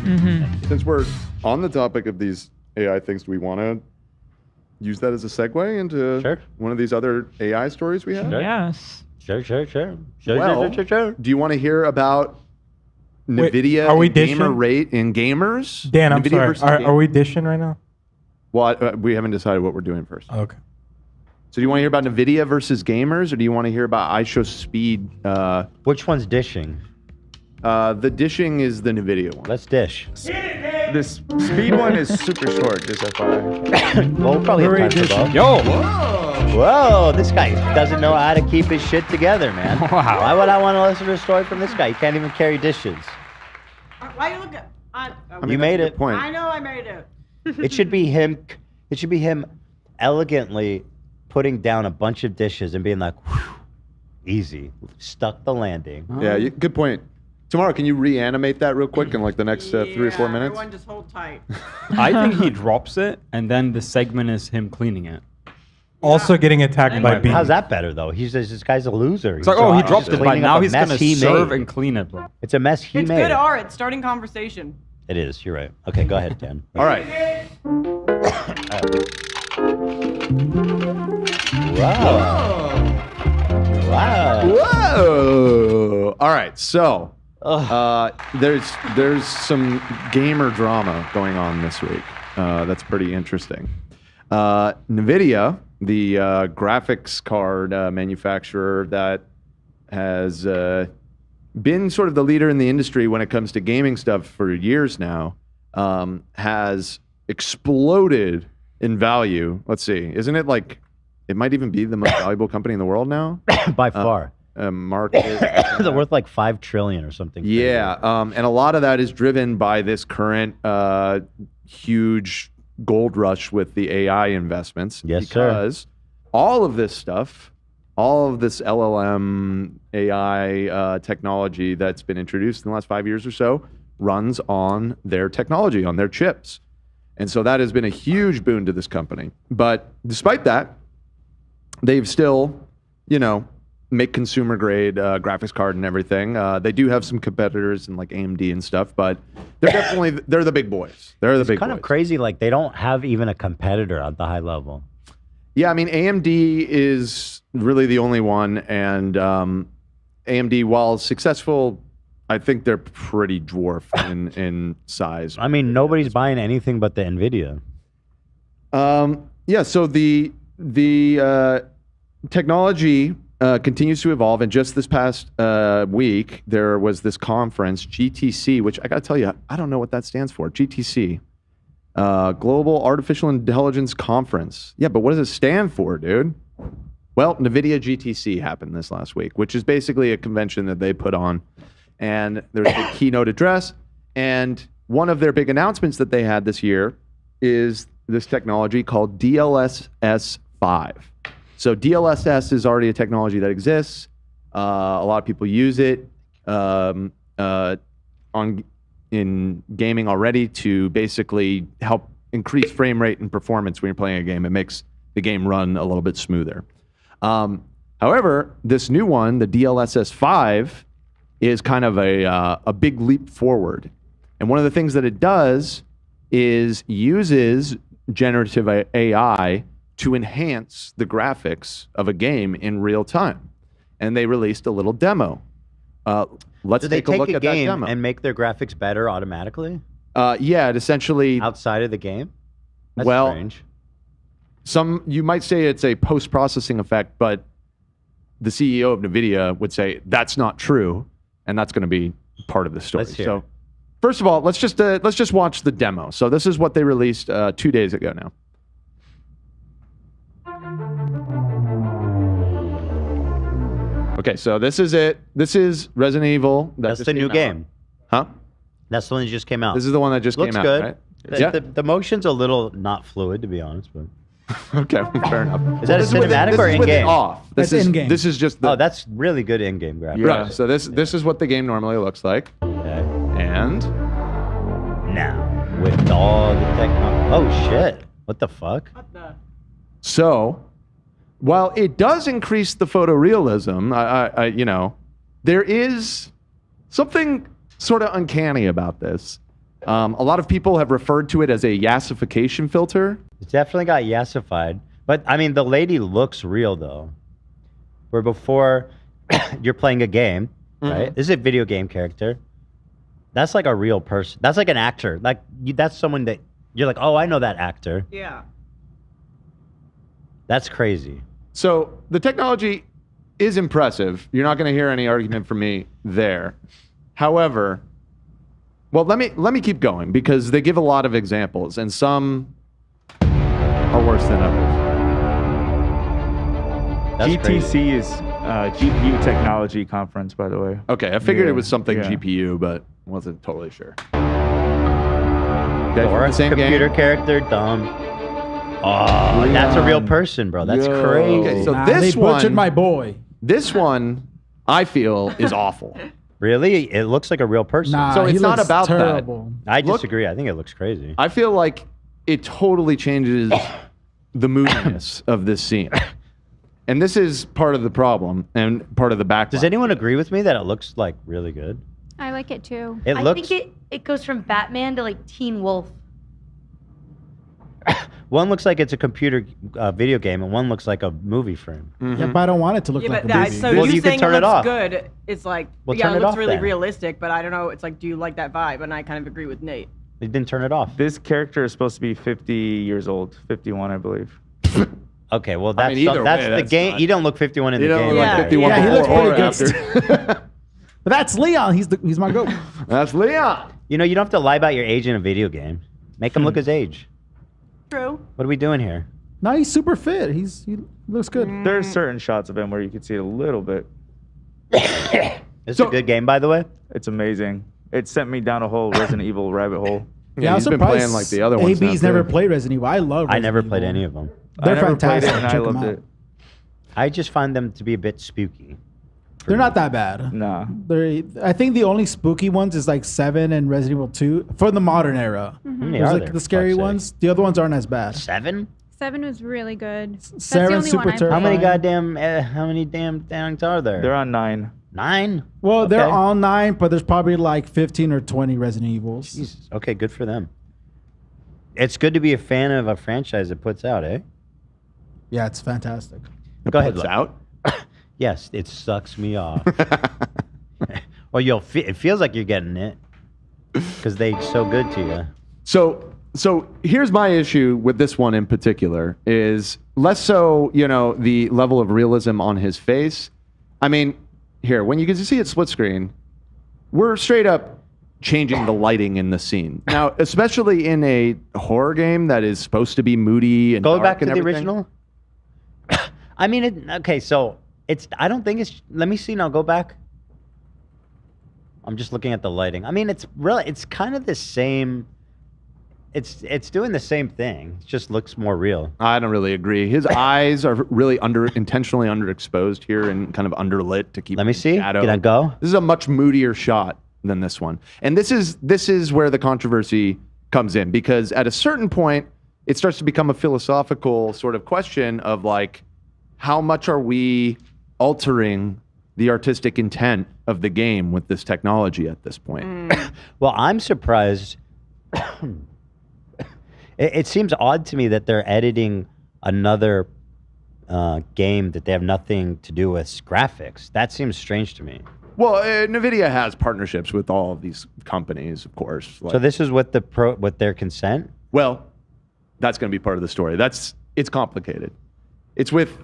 Since we're on the topic of these AI things, do we want to use that as a segue into one of these other AI stories we have? Yes. Sure. Do you want to hear about Nvidia are we gamer dishing? rate in gamers? Dan, I'm Nvidia sorry. Are we dishing right now? Well, we haven't decided what we're doing first. Okay. So do you want to hear about Nvidia versus gamers, or do you want to hear about iShow Speed? Which one's dishing? The dishing is the Nvidia one. Let's dish. This speed one is super short, just FYI. Well, we'll probably have time for both. Yo. Whoa, this guy doesn't know how to keep his shit together, man. Wow. Why would I want to listen to a story from this guy? He can't even carry dishes. Why you look at? I mean, You made that's a good it. Point. I know I made it. It should be him. It should be him elegantly putting down a bunch of dishes and being like, whew, easy, stuck the landing. Yeah, good point. Tomorrow, can you reanimate that real quick in like the next 3 or 4 minutes? Everyone just hold tight. I think he drops it, and then the segment is him cleaning it. Also getting attacked by bees. How's that better though? He's just, this guy's a loser. It's like, oh, he dropped it, but cleaning now up a he's gonna mess he serve made. and clean it, bro. It's a mess he It's made. good art. It's starting conversation. It is. You're right. Okay, go ahead, Dan. All right. Wow. Whoa. All right. So there's some gamer drama going on this week. That's pretty interesting. Nvidia, the graphics card manufacturer that has been sort of the leader in the industry when it comes to gaming stuff for years now, has exploded in value. Let's see. Isn't it like, it might even be the most valuable company in the world now? By far. Market. They're worth like $5 trillion or something. Yeah. And a lot of that is driven by this current huge gold rush with the AI investments. Yes, because all of this stuff, all of this LLM AI technology that's been introduced in the last 5 years or so runs on their technology, on their chips. And so that has been a huge boon to this company. But despite that, they've still, make consumer grade graphics card and everything. They do have some competitors in like AMD and stuff, but they're the big boys. They're the big boys. Kind of crazy. Like they don't have even a competitor at the high level. Yeah, I mean, AMD is really the only one, and AMD, while successful, I think they're pretty dwarfed in size. I mean, nobody's buying anything but the Nvidia. Yeah, so the technology continues to evolve, and just this past week, there was this conference, GTC, which I gotta tell you, I don't know what that stands for. GTC. Global Artificial Intelligence Conference. Yeah, but what does it stand for, dude? Well, NVIDIA GTC happened this last week, which is basically a convention that they put on. And there's a keynote address. And one of their big announcements that they had this year is this technology called DLSS5. So DLSS is already a technology that exists. A lot of people use it in gaming already to basically help increase frame rate and performance when you're playing a game. It makes the game run a little bit smoother. However, this new one, the DLSS 5, is kind of a big leap forward. And one of the things that it does is uses generative AI to enhance the graphics of a game in real time. And they released a little demo. Let's Do they take a look take a at that game demo. and make their graphics better automatically Yeah, it essentially, outside of the game? That's well, strange. you might say it's a post-processing effect, but the CEO of NVIDIA would say that's not true, and that's going to be part of the story. Let's hear So, it. first of all, let's just watch the demo. So this is what they released 2 days ago now. Okay, so this is it. This is Resident Evil. That's the new game. Huh? That's the one that just came out. This is the one that just Looks came out, good. right? Yeah. The motion's a little not fluid, to be honest. But Okay, fair enough. Is that a cinematic or in-game? Off. That's in-game. This is just the. Oh, that's really good in-game graphics. Right. So this is what the game normally looks like. Okay. And Now, with all the technology. Oh, shit. What the fuck? What the? so, while it does increase the photorealism, there is something sort of uncanny about this. A lot of people have referred to it as a yassification filter. It's definitely got yassified. But I mean, the lady looks real though. Where before you're playing a game, right? This is a video game character. That's like a real person. That's like an actor. Like that's someone that you're like, oh, I know that actor. Yeah. That's crazy. So the technology is impressive. You're not going to hear any argument from me there. However, well, let me keep going because they give a lot of examples, and some are worse than others. That's GTC crazy. is GPU technology conference, by the way. Okay, I figured Yeah, it was something yeah. GPU, but wasn't totally sure. Okay, Or a same computer game. character, dumb. Oh, that's a real person, bro. That's Yo. crazy. Okay, so Nah, this they butchered one, my boy. this one, I feel is awful. Really? It looks like a real person. Nah, So he it's not looks about that. terrible. I Look- disagree. I think it looks crazy. I feel like it totally changes the moodiness of this scene. And this is part of the problem and part of the backlash. Does anyone agree with me that it looks like really good? I like it too. It I looks. think it goes from Batman to like Teen Wolf. One looks like it's a computer video game, and one looks like a movie frame. Yeah, but I don't want it to look Yeah, like but a movie. so Well, you you can saying turn it it looks off. good? It's like, Well, yeah, turn it it looks off really then. realistic, but I don't know. It's like, do you like that vibe? And I kind of agree with Nate. They didn't turn it off. This character is supposed to be 50 years old, 51, I believe. Okay, well I that's mean, either that's way, the that's game. not- You don't look 51 in You the know, game. like Yeah. 51 Yeah, he looks before or pretty good. after. But that's Leon. He's my goat. That's Leon. You know, you don't have to lie about your age in a video game. Make him look his age. True. What are we doing here? No, he's super fit. He looks good. There's certain shots of him where you can see it a little bit. It's a good game, by the way. It's amazing. It sent me down a whole Resident Evil rabbit hole. Yeah, I'm he's been surprised playing like the other ones. AB's now, never too. played Resident Evil. I love. I never Resident played Evil. any of them. They're I never played fantastic. it and I Check 'em loved out. it. I just find them to be a bit spooky. They're not that bad. Nah. I think the only spooky ones is like 7 and Resident Evil 2 for the modern era. How many There's are like there, the for scary fuck's sake? ones. The other ones aren't as bad. 7? 7 was really good. That's the 7 only super one I terrifying. How many played. goddamn? How many damn things are there? They're on 9. 9. Well, they're Okay. all 9, but there's probably like 15 or 20 Resident Evils. Jesus. Okay, good for them. It's good to be a fan of a franchise that puts out, eh? Yeah, it's fantastic. Go ahead. Puts Luke. out. Yes, it sucks me off. Well, it feels like you're getting it because they're so good to you. So here's my issue with this one in particular is less so, the level of realism on his face. I mean, here, when you can see it split screen, we're straight up changing the lighting in the scene. Now, especially in a horror game that is supposed to be moody and Go dark back to and the everything. original. I mean, okay, so I don't think it's. Let me see now. Go back. I'm just looking at the lighting. I mean, it's kind of the same. It's doing the same thing. It just looks more real. I don't really agree. His eyes are really intentionally underexposed here and kind of underlit to keep. Let me in see. shadow. Can I go? This is a much moodier shot than this one, and this is where the controversy comes in because at a certain point, it starts to become a philosophical sort of question of like, how much are we altering the artistic intent of the game with this technology at this point? Well, I'm surprised. It seems odd to me that they're editing another game that they have nothing to do with graphics. That seems strange to me. Well, Nvidia has partnerships with all of these companies, of course. So this is with with their consent? Well, that's going to be part of the story. It's complicated. It's with.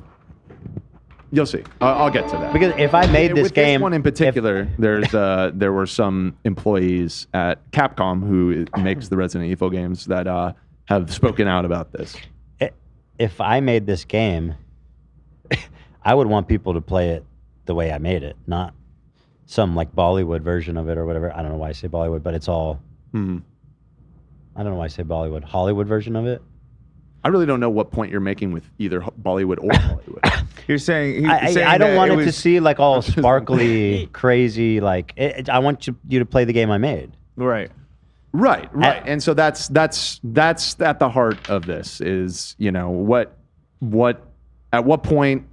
You'll see. I'll get to that. Because if I made this with game, this one in particular, there were some employees at Capcom who makes the Resident Evil games that have spoken out about this. If I made this game, I would want people to play it the way I made it, not some like Bollywood version of it or whatever. I don't know why I say Bollywood, but it's all. I don't know why I say Bollywood. Hollywood version of it. I really don't know what point you're making with either Bollywood or Hollywood. You're saying I don't that want it to was- see like all sparkly, crazy. Like I want you to play the game I made. Right. Right. And so that's at the heart of this is, what at what point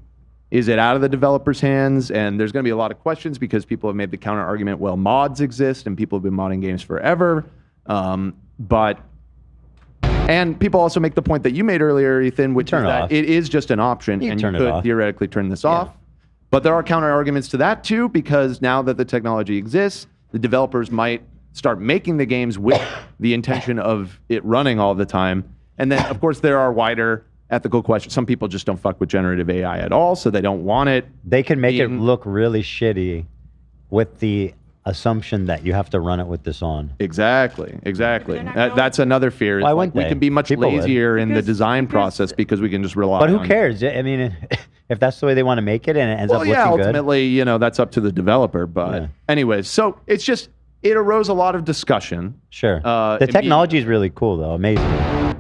is it out of the developer's hands? And there's going to be a lot of questions because people have made the counter argument, well, mods exist and people have been modding games forever. But and people also make the point that you made earlier, Ethan, which is Turn it that off. it is just an option, You and turn you it could off. theoretically turn this off. But there are counter arguments to that too, because now that the technology exists, the developers might start making the games with the intention of it running all the time. And then, of course, there are wider ethical questions. Some people just don't fuck with generative AI at all, so they don't want it. They can make it being- look really shitty with the assumption that you have to run it with this on. Exactly. they're not going That's another fear. It's Why like wouldn't we they? can be much People would. lazier in the Because- design because- process because we can just rely But who on cares? I mean, if that's the way they want to make it and it ends Well, up yeah, looking good. ultimately, that's up to the developer. But Yeah. anyways, so it's just, it arose a lot of discussion. Sure. it The be- technology is really cool, though. Amazing.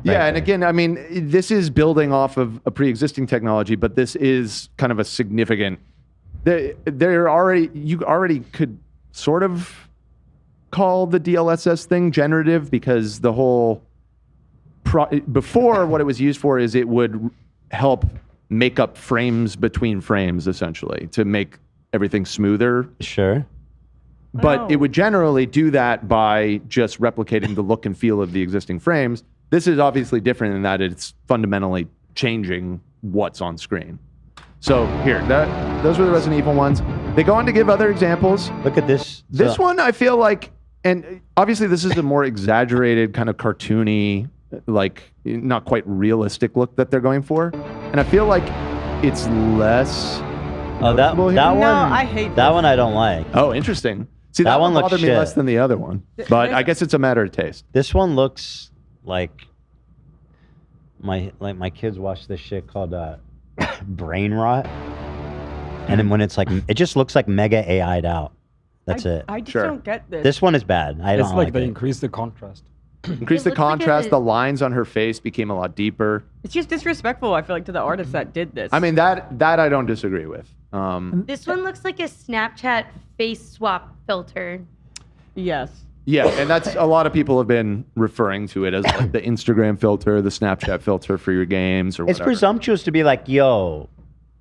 Yeah, and frankly. again, I mean, this is building off of a pre-existing technology, but this is kind of a significant. You already could sort of call the DLSS thing generative, because the whole before what it was used for is it would help make up frames between frames, essentially, to make everything smoother. Sure. But Oh. it would generally do that by just replicating the look and feel of the existing frames. This is obviously different in that it's fundamentally changing what's on screen. So here, those were the Resident Evil ones. They go on to give other examples. Look at this. This So- one, I feel like, and obviously this is a more exaggerated, kind of cartoony, like not quite realistic look that they're going for. And I feel like it's less. Oh, that noticeable here. that one. No, I hate that this. one. I don't like. Oh, interesting. See, That that, one one looks bothered me shit. less than the other one. But I guess it's a matter of taste. This one looks like my kids watch this shit called Brain Rot, and then when it's like it just looks like mega AI'd out. That's it. I just Sure. don't get this. This one is bad. I don't It's like like they it. increase the contrast. Increased It the looks like contrast. a- The lines on her face became a lot deeper. It's just disrespectful, I feel like, to the artists that did this. I mean, that I don't disagree with. This one looks like a Snapchat face swap filter. yes. Yeah, and that's a lot of people have been referring to it as like the Instagram filter, the Snapchat filter for your games, or It's whatever. presumptuous to be like, yo,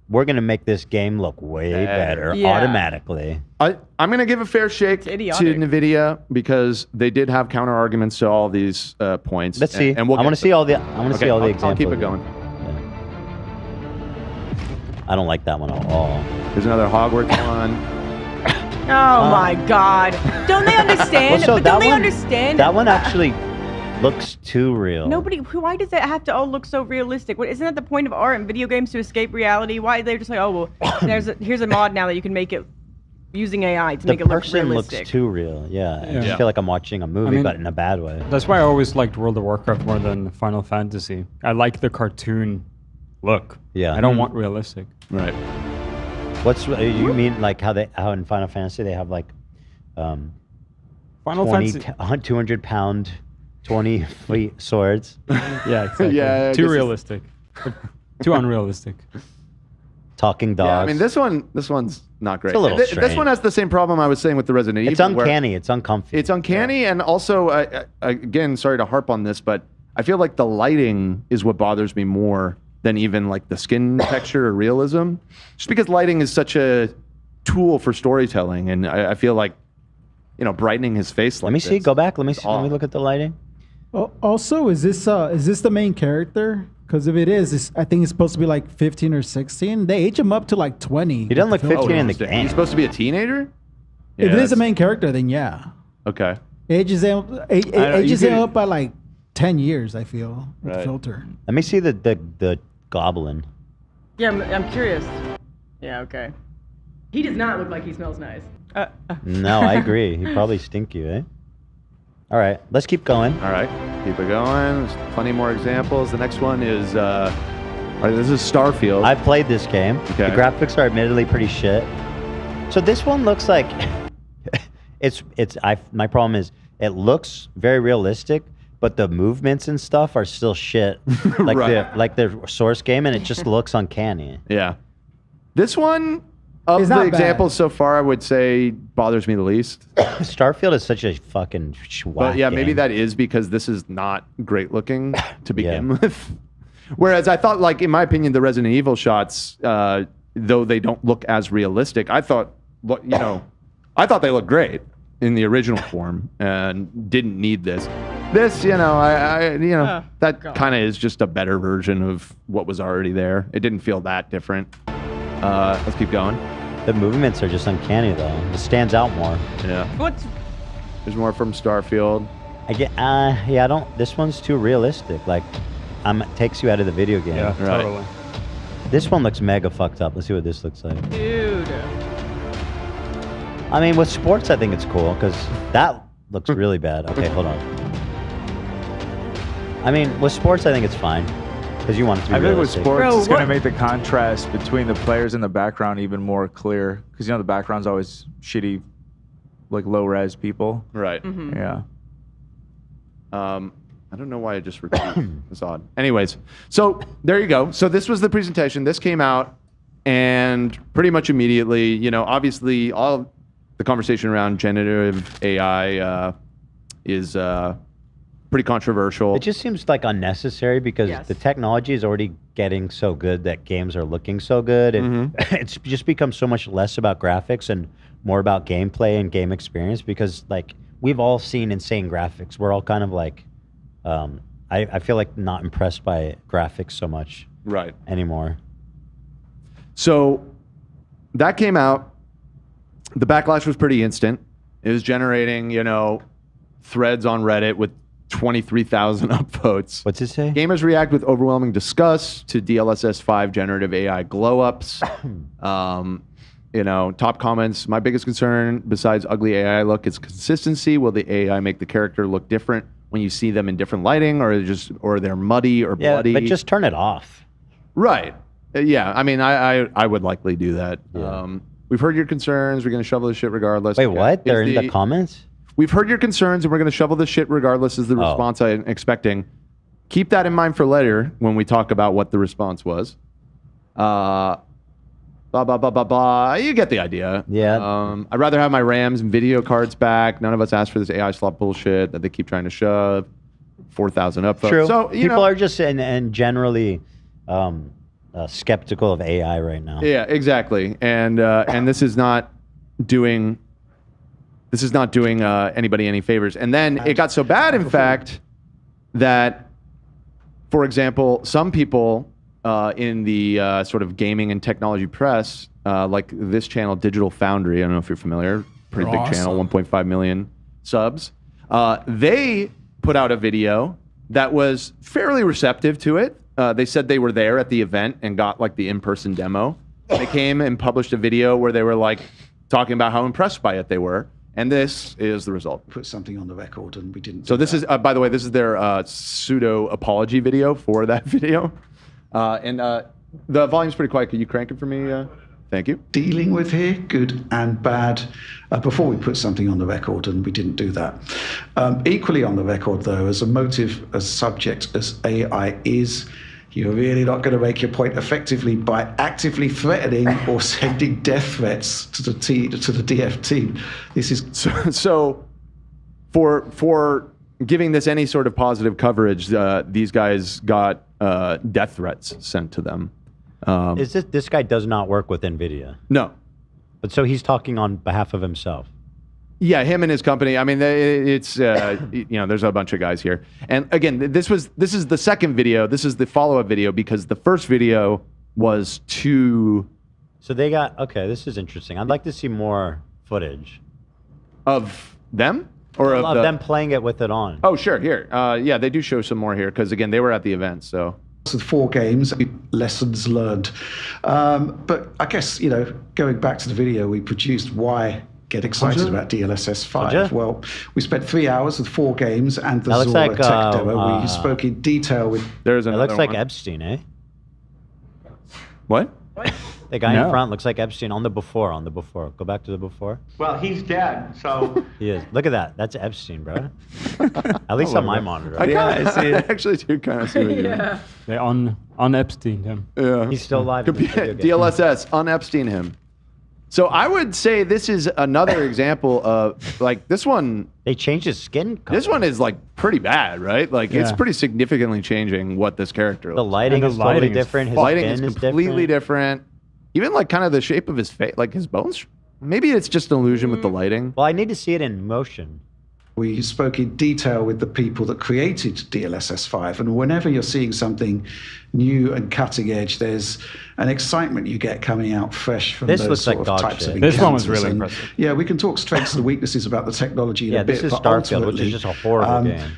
we're gonna make this game look way better Yeah. automatically. I'm going to give a fair shake to idiotic. Nvidia because they did have counter arguments to all these points. Let's see. And we'll I want get to see all the. I want to Okay, see all the I'll examples. keep it going. I don't like that one at all. There's another Hogwarts one. Oh my God! Don't they understand? Well, so but that don't they one- understand? That one actually looks too real. Nobody. Why does it have to all look so realistic? What isn't that the point of art and video games, to escape reality? Why they're just like, oh well, here's a mod now that you can make it using AI to The make it look person realistic. looks too real. Yeah, I Yeah. just feel like I'm watching a movie, mean- but in a bad way. That's why I always liked World of Warcraft more than Final Fantasy. I like the cartoon look. Yeah. I don't want realistic. Right. What's you mean like how in Final Fantasy they have like Final 20, Fantasy. 200-pound, 20-feet swords? Yeah, exactly. Yeah, I guess Too it's- realistic. Too unrealistic. Talking dogs. Yeah, I mean, this one's not great. It's a little This strange. one has the same problem I was saying with the Resident It's Evil. where uncanny. It's uncomfy. It's uncanny, and also, again, sorry to harp on this, but I feel like the lighting is what bothers me more than even like the skin texture or realism. Just because lighting is such a tool for storytelling, and I feel like, brightening his face. Let me see. this Go back. Let me is see. Let me off. look at the lighting. Also, is this the main character? Because if it is, I think it's supposed to be like 15 or 16. They age him up to like 20. He doesn't look with the 15 in the filter. game. He's supposed to be a teenager. If it is that's- the main character, then yeah. Okay. Ages him, you ages him could- up by like 10 years, I feel, with the Right. filter. Let me see the goblin. Yeah, I'm curious. Yeah, okay. He does not look like he smells nice. No, I agree. He probably stink you, eh? All right, let's keep going. All right. Keep it going. There's plenty more examples. The next one is. All right, this is Starfield. I've played this game. Okay. The graphics are admittedly pretty shit. So this one looks like my problem is it looks very realistic, but the movements and stuff are still shit. Like Right. the source game, and it just looks uncanny. Yeah. This one, of It's the not bad. examples so far, I would say bothers me the least. Starfield is such a fucking But yeah, maybe game. that is because this is not great looking to begin with. Whereas I thought, like, in my opinion, the Resident Evil shots, though they don't look as realistic, I thought they looked great. in the original form and didn't need this. This, that kind of is just a better version of what was already there. It didn't feel that different. Let's keep going. The movements are just uncanny, though. It stands out more. Yeah. What's There's more from Starfield. I don't. This one's too realistic. Like, it takes you out of the video game. Yeah, Right. totally. This one looks mega fucked up. Let's see what this looks like. dude? I mean, with sports, I think it's cool because that looks really bad. Okay, hold on. I mean, with sports, I think it's fine because you want it to be I think with realistic. sports, Bro, it's going to what- make the contrast between the players in the background even more clear. Because, the background's always shitty, like low-res people. Right. Yeah. I don't know why I just repeated. It's odd. Anyways, so there you go. So this was the presentation. This came out, and pretty much immediately, obviously, all the conversation around generative AI is pretty controversial. It just seems like unnecessary because Yes. the technology is already getting so good that games are looking so good, and it's just become so much less about graphics and more about gameplay and game experience. Because like we've all seen insane graphics, we're all kind of like, I feel like not impressed by graphics so much Right. anymore. So that came out. The backlash was pretty instant. It was generating, threads on Reddit with 23,000 upvotes. What's it say? Gamers react with overwhelming disgust to DLSS 5 generative AI glow-ups. Top comments. My biggest concern, besides ugly AI look, is consistency. Will the AI make the character look different when you see them in different lighting, or they're muddy or Yeah, bloody? but just turn it off. Right. Yeah. I mean, I would likely do that. Yeah. We've heard your concerns. We're going to shovel this shit regardless. Wait, Okay. what? They're Is in the comments? We've heard your concerns, and we're going to shovel this shit regardless. Is the Oh. response I'm expecting? Keep that in mind for later when we talk about what the response was. Blah blah blah blah blah. You get the idea. Yeah. I'd rather have my RAMs and video cards back. None of us asked for this AI slop bullshit that they keep trying to shove. 4,000 upvotes. True. So People are just and generally skeptical of AI right now. Yeah, exactly. And this is not doing anybody any favors. And then it got so bad, in fact, that, for example, some people in the sort of gaming and technology press, like this channel, Digital Foundry, I don't know if you're familiar, pretty big channel, 1.5 million subs. They put out a video that was fairly receptive to it. They said they were there at the event and got like the in-person demo. They came and published a video where they were like talking about how impressed by it they were. And this is the result. Put something on the record and we didn't. So this is, by the way, this is their pseudo apology video for that video. The volume's pretty quiet. Could you crank it for me? Thank you. Dealing with here, good and bad, before we put something on the record, and we didn't do that. Equally on the record, though, as a motive, as subject as AI is, you're really not going to make your point effectively by actively threatening or sending death threats to the DF team. This is so for giving this any sort of positive coverage, these guys got death threats sent to them. Is this guy does not work with Nvidia? No. But so he's talking on behalf of himself. Yeah, him and his company. I mean, it's there's a bunch of guys here. And again, this is the second video. This is the follow-up video because the first video was too. So they got this is interesting. I'd like to see more footage Of them or of them playing it with it on. Oh, sure. Here, yeah, they do show some more here because again, they were at the event, so. with 4 games, lessons learned. But I guess, going back to the video we produced, why get excited about DLSS 5? Well, we spent 3 hours with 4 games and the Zora like, tech demo. We spoke in detail with... There's It another looks like one. Epstein, eh? What? The guy No. in front looks like Epstein on the before. Go back to the before. Well, he's dead, so He is. Look at that. That's Epstein, bro. At least on my monitor. I actually do kind of see what you mean. They on Epstein him. Yeah. He's still alive. in this video game. DLSS, on Epstein him. So I would say this is another example of, like, this one. They changed his skin color. This one is, like, pretty bad, right? Like, it's Yeah. pretty significantly changing what this character The looks lighting And the is totally lighting is different. His like. Lighting skin is is completely different. different. Even, like, kind of the shape of his face, like, his bones maybe it's just an illusion with the lighting. Well, I need to see it in motion. We spoke in detail with the people that created DLSS 5, and whenever you're seeing something new and cutting edge, there's an excitement you get coming out fresh from This those looks sort like of dog types shit. of This one was encounters. really And, impressive. yeah, we can talk strengths and weaknesses about the technology in Yeah, a bit. this is but Starfield, which is ultimately, just a horrible game.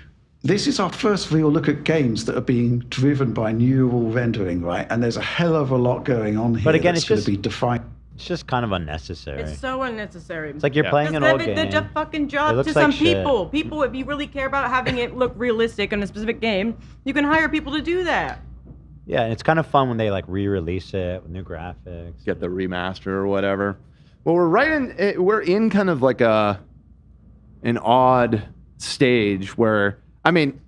This is our first real look at games that are being driven by neural rendering, right? And there's a hell of a lot going on here But again, that's it's going just- to be defined. It's just kind of unnecessary. It's so unnecessary. It's like you're playing an old game. The fucking It job looks to like some shit. people. People, if you really care about having it look realistic in a specific game, you can hire people to do that. Yeah, and it's kind of fun when they like re-release it with new graphics. Get the remaster or whatever. Well, we're in kind of like an odd stage where, I mean,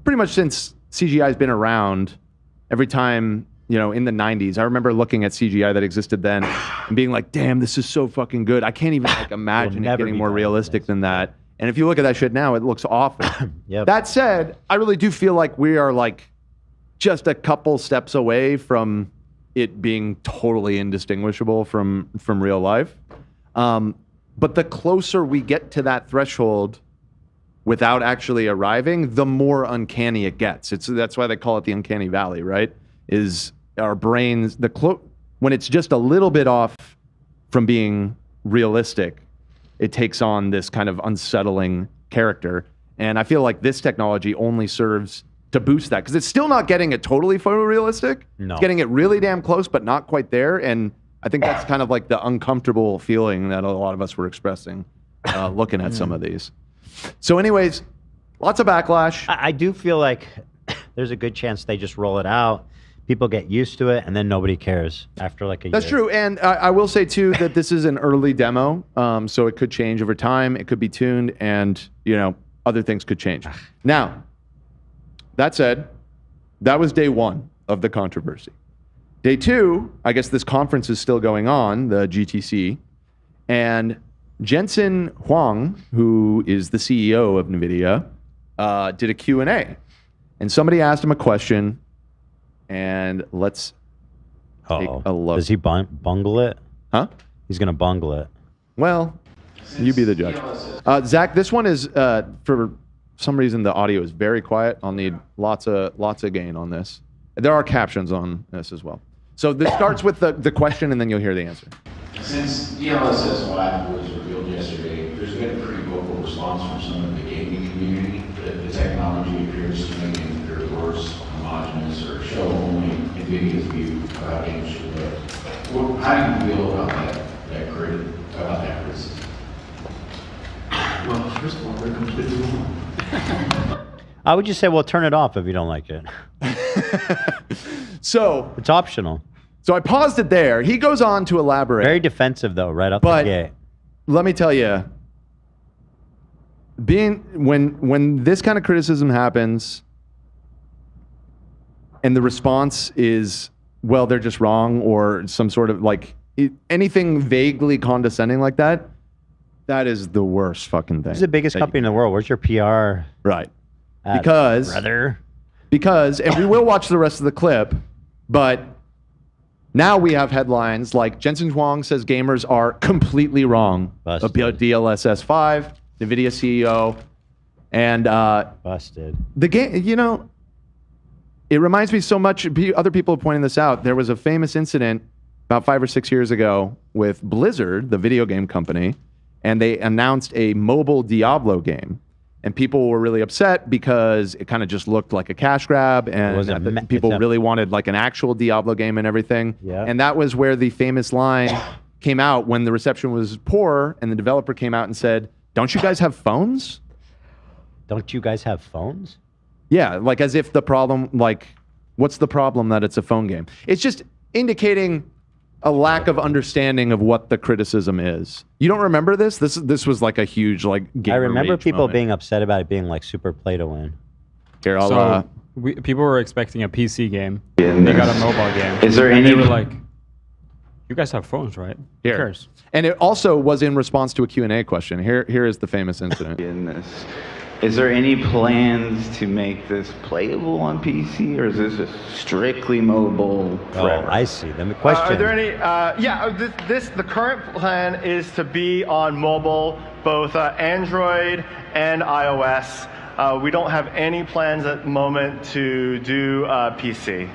pretty much since CGI has been around, every time, in the 90s, I remember looking at CGI that existed then and being like, damn, this is so fucking good. I can't even like imagine it never getting be more better than realistic this. than that. And if you look at that shit now, it looks awful. Yep. That said, I really do feel like we are like just a couple steps away from it being totally indistinguishable from real life. But the closer we get to that threshold without actually arriving, the more uncanny it gets. That's why they call it the uncanny valley, right? Is our brains, when it's just a little bit off from being realistic, it takes on this kind of unsettling character. And I feel like this technology only serves to boost that, because it's still not getting it totally photorealistic. No. It's getting it really damn close, but not quite there. And I think that's kind of like the uncomfortable feeling that a lot of us were expressing looking at some of these. So anyways, lots of backlash. I do feel like there's a good chance they just roll it out. People get used to it, and then nobody cares after like a year. That's true. And I will say, too, that this is an early demo, so it could change over time. It could be tuned, and, other things could change. Now, that said, that was day one of the controversy. Day two, I guess this conference is still going on, the GTC, and Jensen Huang, who is the CEO of Nvidia, did a Q&A. And somebody asked him a question, and let's take a look. Does he bungle it? Huh? He's going to bungle it. Well, you be the judge. Zach, this one is, for some reason, the audio is very quiet. I'll need lots of gain on this. There are captions on this as well. So this starts with the question, and then you'll hear the answer. Since DLSS 5 was revealed yesterday, there's been a pretty vocal response from some of the gaming community that the technology appears to make it appear worse, homogenous, or show only Nvidia's view of how games should look. How do you feel about that criticism? Well, first of all, they're completely wrong. I would just say, well, turn it off if you don't like it. So it's optional. So I paused it there. He goes on to elaborate. Very defensive, though, right up the gate. Let me tell you, when this kind of criticism happens, and the response is, well, they're just wrong, or some sort of anything vaguely condescending like that, that is the worst fucking thing. This is the biggest company in the world. Where's your PR? Right. At, Because, and we will watch the rest of the clip, but now we have headlines like Jensen Huang says gamers are completely wrong about DLSS 5, Nvidia CEO, and busted. The game, it reminds me so much. Other people have pointed this out. There was a famous incident about 5 or 6 years ago with Blizzard, the video game company, and they announced a mobile Diablo game. And people were really upset because it kind of just looked like a cash grab, and people really wanted like an actual Diablo game and everything. Yeah. And that was where the famous line came out when the reception was poor, and the developer came out and said, "Don't you guys have phones?" Don't you guys have phones? Yeah, like as if the problem, what's the problem that it's a phone game? It's just indicating a lack of understanding of what the criticism is. You don't remember this? This was like a huge game. I remember rage people moment. being upset about it being like super play to win. Here, I'll, So people were expecting a PC game. They got a mobile game. Is there and any- they were like, you guys have phones, right? Who Here. cares? And it also was in response to a Q&A question. Here is the famous incident. Is there any plans to make this playable on PC, or is this just strictly mobile forever? Oh, I see. Then the question. Are there any? The current plan is to be on mobile, both Android and iOS. We don't have any plans at the moment to do PC.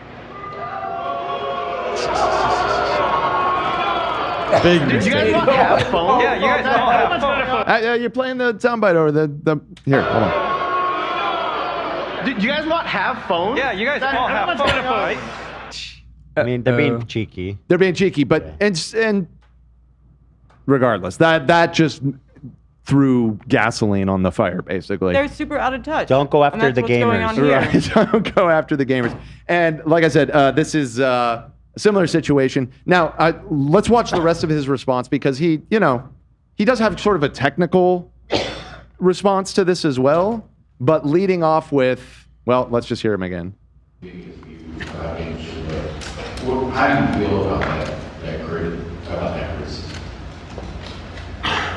Did you guys not have phones? Yeah, you guys don't have phones. You're playing the soundbite over the here. Hold on. Did you guys not have phones? Yeah, you guys all have phones, right? I mean, they're being cheeky. They're being cheeky, but and regardless, that just threw gasoline on the fire, basically. They're super out of touch. Don't go after And that's the what's going on gamers. here. Right. Don't go after the gamers. And like I said, this is a similar situation. Now, let's watch the rest of his response because he does have sort of a technical response to this as well, but leading off with, well, let's just hear him again. Well, how do you feel about that criticism?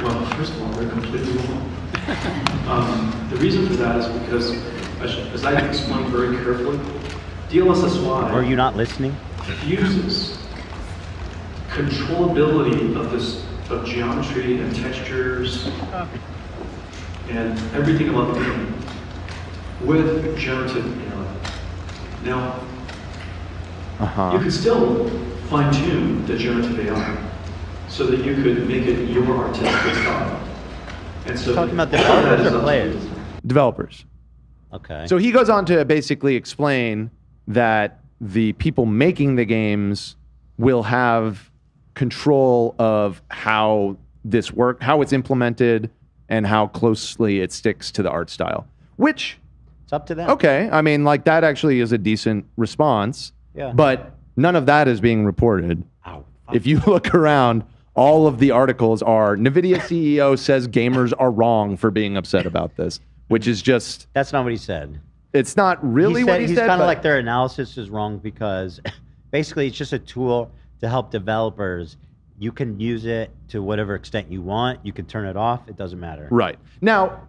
Well, first of all, they're completely wrong. The reason for that is because, as I explained very carefully, DLSSY Are you not listening? fuses controllability of geometry and textures and everything about the game with generative AI. Now, you could still fine-tune the generative AI so that you could make it your artistic style. And so Talking about developers or players? Developers. Okay. So he goes on to basically explain that the people making the games will have control of how this work, how it's implemented, and how closely it sticks to the art style. Which, it's up to them. Okay, I mean, like that actually is a decent response. Yeah. But none of that is being reported. If you look around, all of the articles are Nvidia CEO says gamers are wrong for being upset about this, which is just. That's not what he said. It's not really what he he's said. kind of but- like their analysis is wrong because basically it's just a tool to help developers. You can use it to whatever extent you want. You can turn it off. It doesn't matter. Right. Now,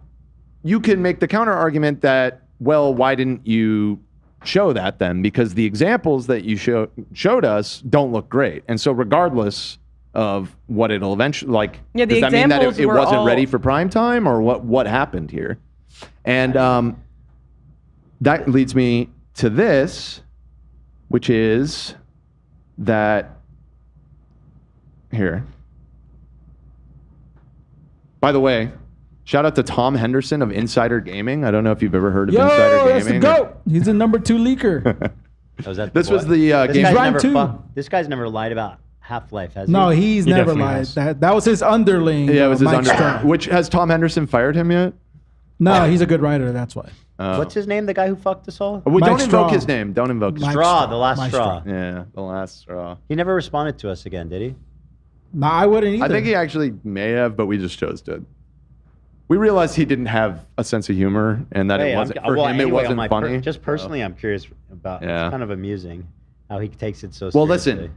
you can make the counter argument that, well, why didn't you show that then? Because the examples that you showed us don't look great. And so regardless of what it'll eventually, like, Yeah, the does that mean that examples it were wasn't all- ready for prime time, or what happened here? And that leads me to this, which is that here. By the way, shout out to Tom Henderson of Insider Gaming. I don't know if you've ever heard of Insider that's the Gaming. GOAT. He's the #2 leaker. Was that This was what? the This game. guy's Rhyme never two. This guy's never lied about Half-Life, has No, he? he's He never definitely lied. has. That was his underling. Yeah, it was his Mike under. Strong. Which has Tom Henderson fired him yet? No, he's a good writer. That's why. What's his name? The guy who fucked us all? Well, don't Mike invoke Straw. his name. Don't invoke his Mike name. Straw, Straw. the last Mike straw. Yeah, the last straw. He never responded to us again, did he? No, I wouldn't either. I think he actually may have, but we just chose to. We realized he didn't have a sense of humor, and that Hey, it wasn't I'm- for well, him. anyway, It on wasn't my funny. just personally, I'm curious about. Yeah. It's kind of amusing how he takes it so Well, seriously. listen,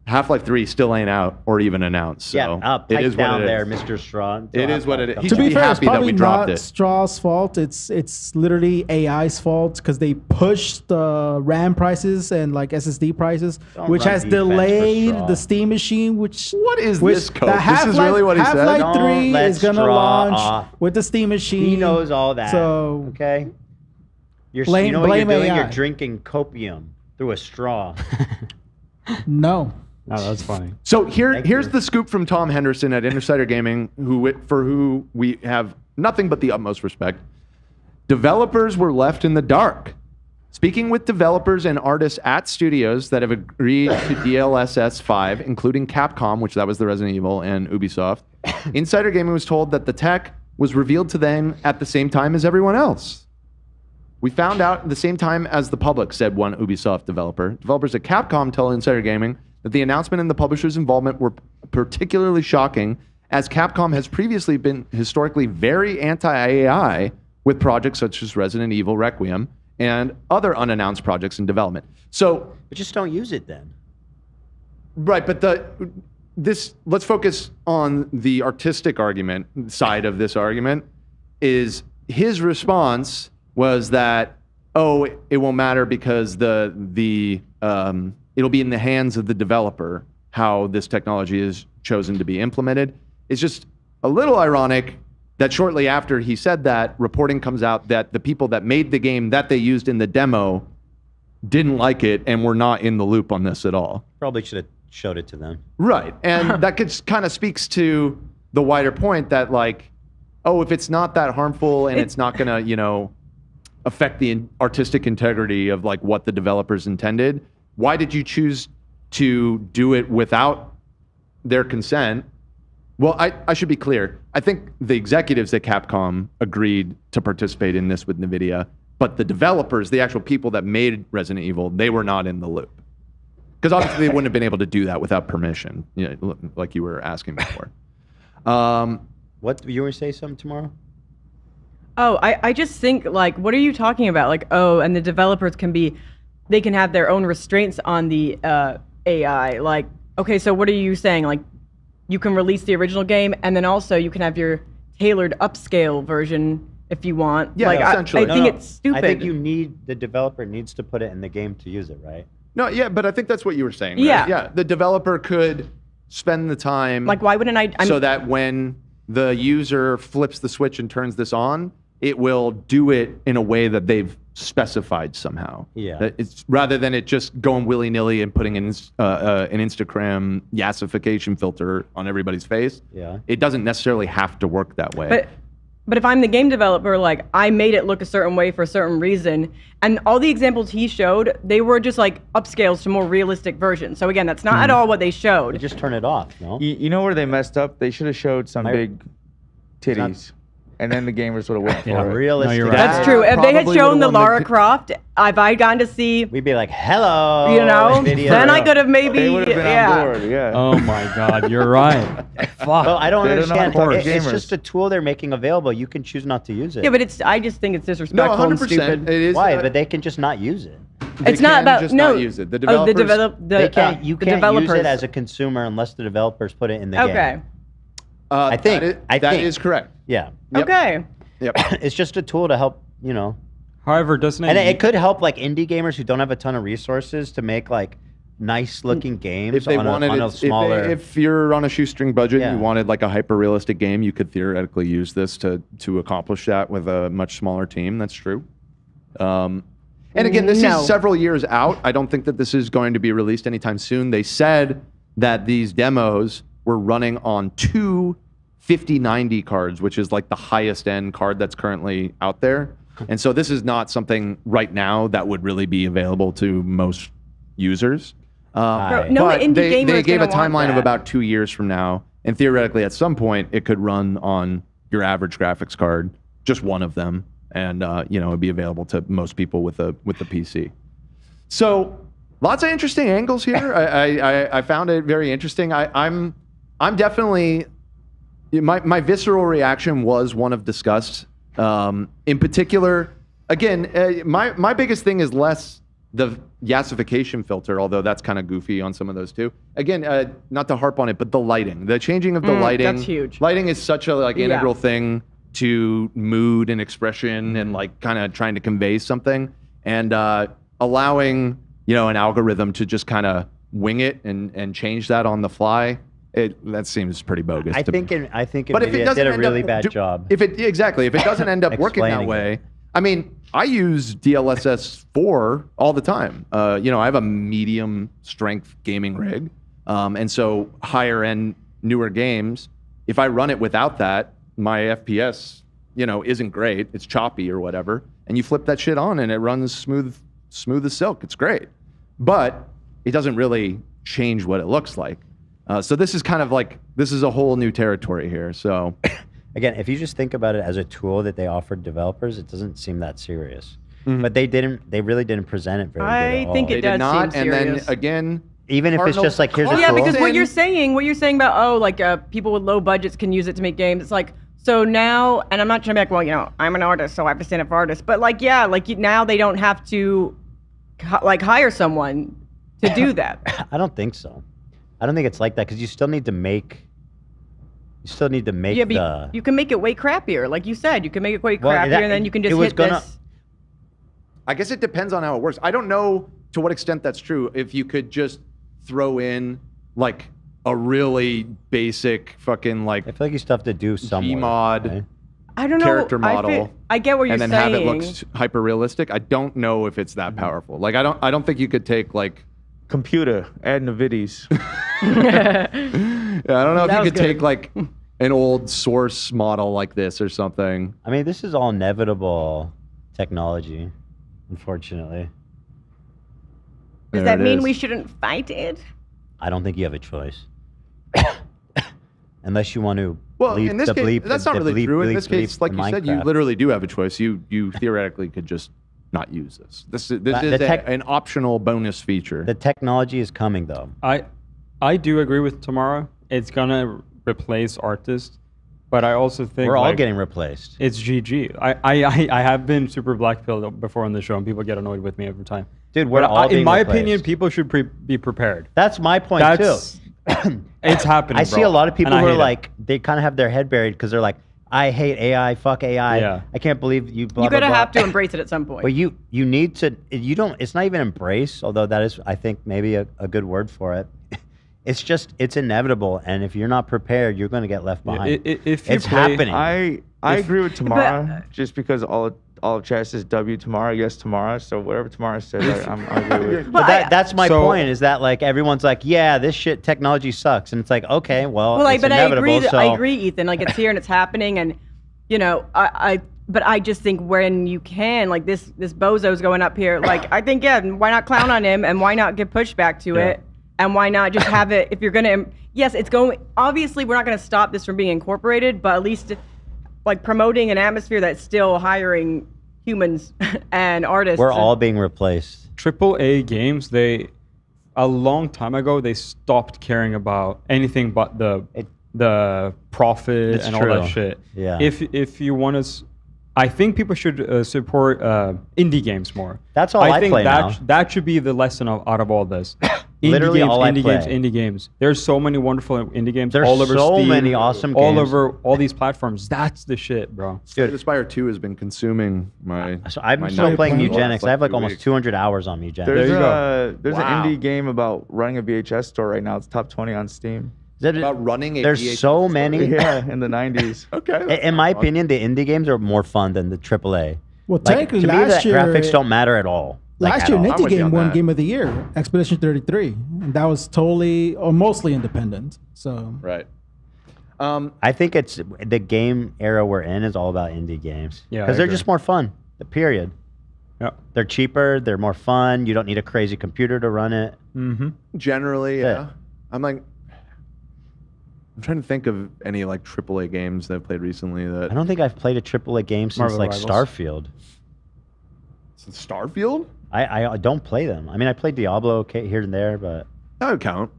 Half-Life 3 still ain't out or even announced. So Yeah, it pipe is down what it there, is. Mr. Straw. It is what it is. He To should be be fair, it's happy that probably we dropped not it. Straw's fault. It's literally AI's fault because they pushed the RAM prices and like SSD prices, Don't which run has defense for delayed Straw. the Steam machine. What is which this code? the This is really what he said? Half-Life Don't 3 let is gonna Straw launch off. with the Steam machine. He knows all that. So Okay. You Blame- know what you're blame doing? AI. You're drinking copium through a straw. no. No, that's funny. So Thank here's you. the scoop from Tom Henderson at Insider Gaming, for who we have nothing but the utmost respect. Developers were left in the dark. Speaking with developers and artists at studios that have agreed to DLSS 5, including Capcom, which that was the Resident Evil, and Ubisoft, Insider Gaming was told that the tech was revealed to them at the same time as everyone else. We found out at the same time as the public, said one Ubisoft developer. Developers at Capcom tell Insider Gaming that the announcement and the publisher's involvement were particularly shocking, as Capcom has previously been historically very anti-AI with projects such as Resident Evil Requiem and other unannounced projects in development. So, But just don't use it then. right, but let's focus on the artistic argument side of this argument. Is his response was that, oh, it won't matter because it'll be in the hands of the developer how this technology is chosen to be implemented. It's just a little ironic that shortly after he said that, reporting comes out that the people that made the game that they used in the demo didn't like it and were not in the loop on this at all. Probably should have showed it to them. Right. And that kind of speaks to the wider point that, like, oh, if it's not that harmful and it's not going to, you know, affect the artistic integrity of like what the developers intended, why did you choose to do it without their consent? Well, I should be clear. I think the executives at Capcom agreed to participate in this with Nvidia, but the developers, the actual people that made Resident Evil, they were not in the loop. Because obviously they wouldn't have been able to do that without permission, you know, like you were asking before. What, you were say something tomorrow? Oh, I just think, like, what are you talking about? Like, oh, and the developers they can have their own restraints on the AI. Like, okay, so what are you saying? Like, you can release the original game, and then also you can have your tailored upscale version if you want. Yeah, like, essentially. I think it's stupid. I think the developer needs to put it in the game to use it, right? No, yeah, but I think that's what you were saying. Right? Yeah. Yeah, the developer could spend the time. Like, why wouldn't I? So that when the user flips the switch and turns this on, it will do it in a way that they've specified somehow. Yeah. That it's rather than it just going willy-nilly and putting an Instagram yassification filter on everybody's face. Yeah. It doesn't necessarily have to work that way. But if I'm the game developer, like, I made it look a certain way for a certain reason, and all the examples he showed, they were just like upscales to more realistic versions. So again, that's not at all what they showed. You just turn it off, no? You know where they messed up? They should have showed some big titties. And then the gamers would have went for it. Realistic. No, you're right. That's true. If they had shown the Lara Croft, if I gotten to see, we'd be like, hello. you know, Nvidia. then I could have maybe, They would have been on board, yeah. Oh my God, you're right. Fuck. Well, I don't They don't know understand. how to It's gamers. just a tool they're making available. You can choose not to use it. Yeah, but I just think it's disrespectful and 100%. stupid. It is. Why? But they can just not use it. It's not about just no. not use it. The Oh, developers. They can't. You the can't use developers. it as a consumer unless the developers put it in the game. Okay. I think. That is correct. Yeah. Yep. Okay. Yep. It's just a tool to help, you know. However, doesn't it? And it could help like indie gamers who don't have a ton of resources to make like nice looking games If they wanted on a it, smaller. if you're on a shoestring budget and Yeah. you wanted like a hyper realistic game, you could theoretically use this to accomplish that with a much smaller team. That's true. And again, this No. is several years out. I don't think that this is going to be released anytime soon. They said that these demos were running on two 5090 cards, which is like the highest end card that's currently out there. And so this is not something right now that would really be available to most users. Bro, no but indie gamer they is gave a gonna want timeline of that. about 2 years from now. And theoretically, at some point, it could run on your average graphics card, just one of them. And you know, it'd be available to most people with the PC. So lots of interesting angles here. I found it very interesting. I'm definitely my visceral reaction was one of disgust. In particular, again, my biggest thing is less the yassification filter, although that's kind of goofy on some of those too. Again, not to harp on it, but the lighting, the changing of the lighting. That's huge. Lighting is such a like Yeah. integral thing to mood and expression and like kind of trying to convey something, and allowing, you know, an algorithm to just kind of wing it and change that on the fly. That seems pretty bogus. I to think me. Nvidia did a really bad job. If it doesn't end up working that Explaining way, I mean, I use DLSS 4 all the time. You know, I have a medium strength gaming rig, and so higher end, newer games. If I run it without that, my FPS, you know, isn't great. It's choppy or whatever. And you flip that shit on, and it runs smooth as silk. It's great, but it doesn't really change what it looks like. So this is kind of like, this is a whole new territory here. So Again, if you just think about it as a tool that they offered developers, it doesn't seem that serious. Mhm. But they really didn't present it very good at all. think it they does did not. seem And then serious. again, Even if it's just like, here's a yeah, tool. because what you're saying about, oh, like people with low budgets can use it to make games. It's like, so now, and I'm not trying to be like, well, you know, I'm an artist, so I have to stand up for artists. But like, yeah, like now they don't have to like hire someone to do that. I don't think so. I don't think it's like that because you still need to make You still need to make Yeah, the. but you can make it way crappier. Like you said, you can make it way Well, crappier, and then you can just hit this. I guess it depends on how it works. I don't know to what extent that's true. If you could just throw in like a really basic fucking like I feel like you still have to do some Gmod right? I don't know. character model. I get what you're and then saying. have it look hyper realistic. I don't know if it's that powerful. Like I don't think you could take like computer add Nvidias. Yeah, I don't know if That you was could good. take like an old source model like this or something. I mean, this is all inevitable technology, unfortunately. Does There that it mean is. we shouldn't fight it? I don't think you have a choice. Unless you want to Well, bleep in this the case, bleep, that's the not really bleep, true. In bleep, this case, bleep like in you said, you Minecraft. literally do have a choice. You theoretically could just not use this. This is an optional bonus feature. The technology is coming, though. I do agree with Tamara. It's gonna replace artists, but I also think We're all like, getting replaced. It's GG. I have been super blackpilled before on the show, and people get annoyed with me every time. Dude, we're But all in being my replaced. opinion, people should be prepared. That's my point That's- too. It's happening. I see bro, a lot of people and I who are hate it. like, they kind of have their head buried because they're like, I hate AI, fuck AI. Yeah. I can't believe you. Blah, You blah, gotta blah. have to embrace it at some point. But you need to. You don't. It's not even embrace, although that is, I think, maybe a good word for it. It's inevitable, and if you're not prepared, you're going to get left behind. If you it's play- happening. I agree with Tamara just because all of chat says W Tamara, yes Tamara. So whatever Tamara says, I agree with. But that's my So- point. Is that like everyone's like, yeah, this shit technology sucks, and it's like, okay, well, Well, like, it's but I inevitable. agree. So I agree, Ethan. Like, it's here and it's happening, and you know, But I just think when you can, like this bozo's going up here, like I think why not clown on him and why not give pushback to it, and why not just have it if you're gonna. Yes, it's going. Obviously, we're not gonna stop this from being incorporated, but at least like promoting an atmosphere that's still hiring humans and artists. we're all being replaced. AAA games, a long time ago they stopped caring about anything but the profit It's and true. all that shit. Yeah. If you want to, I think people should support indie games more. That's all I think play now. that should be the lesson out of all this. Literally all I play. Indie games. There's so many wonderful indie games There's all over so Steam, many awesome all games. over all these platforms. That's the shit, bro. Dude, Aspire 2 has been consuming my. So I'm my still night playing for the Eugenics. last, I have like 2 almost weeks. 200 hours on Eugenics. There's you go. there's Wow. an indie game about running a VHS store right now. It's top 20 on Steam. About running a There's VHS so store. many. Yeah, in the 90s. Okay. In my opinion, the indie games are more fun than the AAA. Well, Like, technically, to me, last the year, graphics don't matter at all. Like, last at year, all. an I'm indie with you game on won that. Game of the Year, Expedition 33, and that was totally or mostly independent. So Right. I think it's the game era we're in is all about indie games. Yeah, I because they're agree. just more fun. Period. Yeah. They're cheaper. They're more fun. You don't need a crazy computer to run it. Mm-hmm. Generally, Yeah. yeah. I'm trying to think of any like AAA games that I've played recently that. I don't think I've played a AAA game since Marvel like Rivals. Starfield. Starfield? I don't play them. I mean, I played Diablo here and there, but That would count.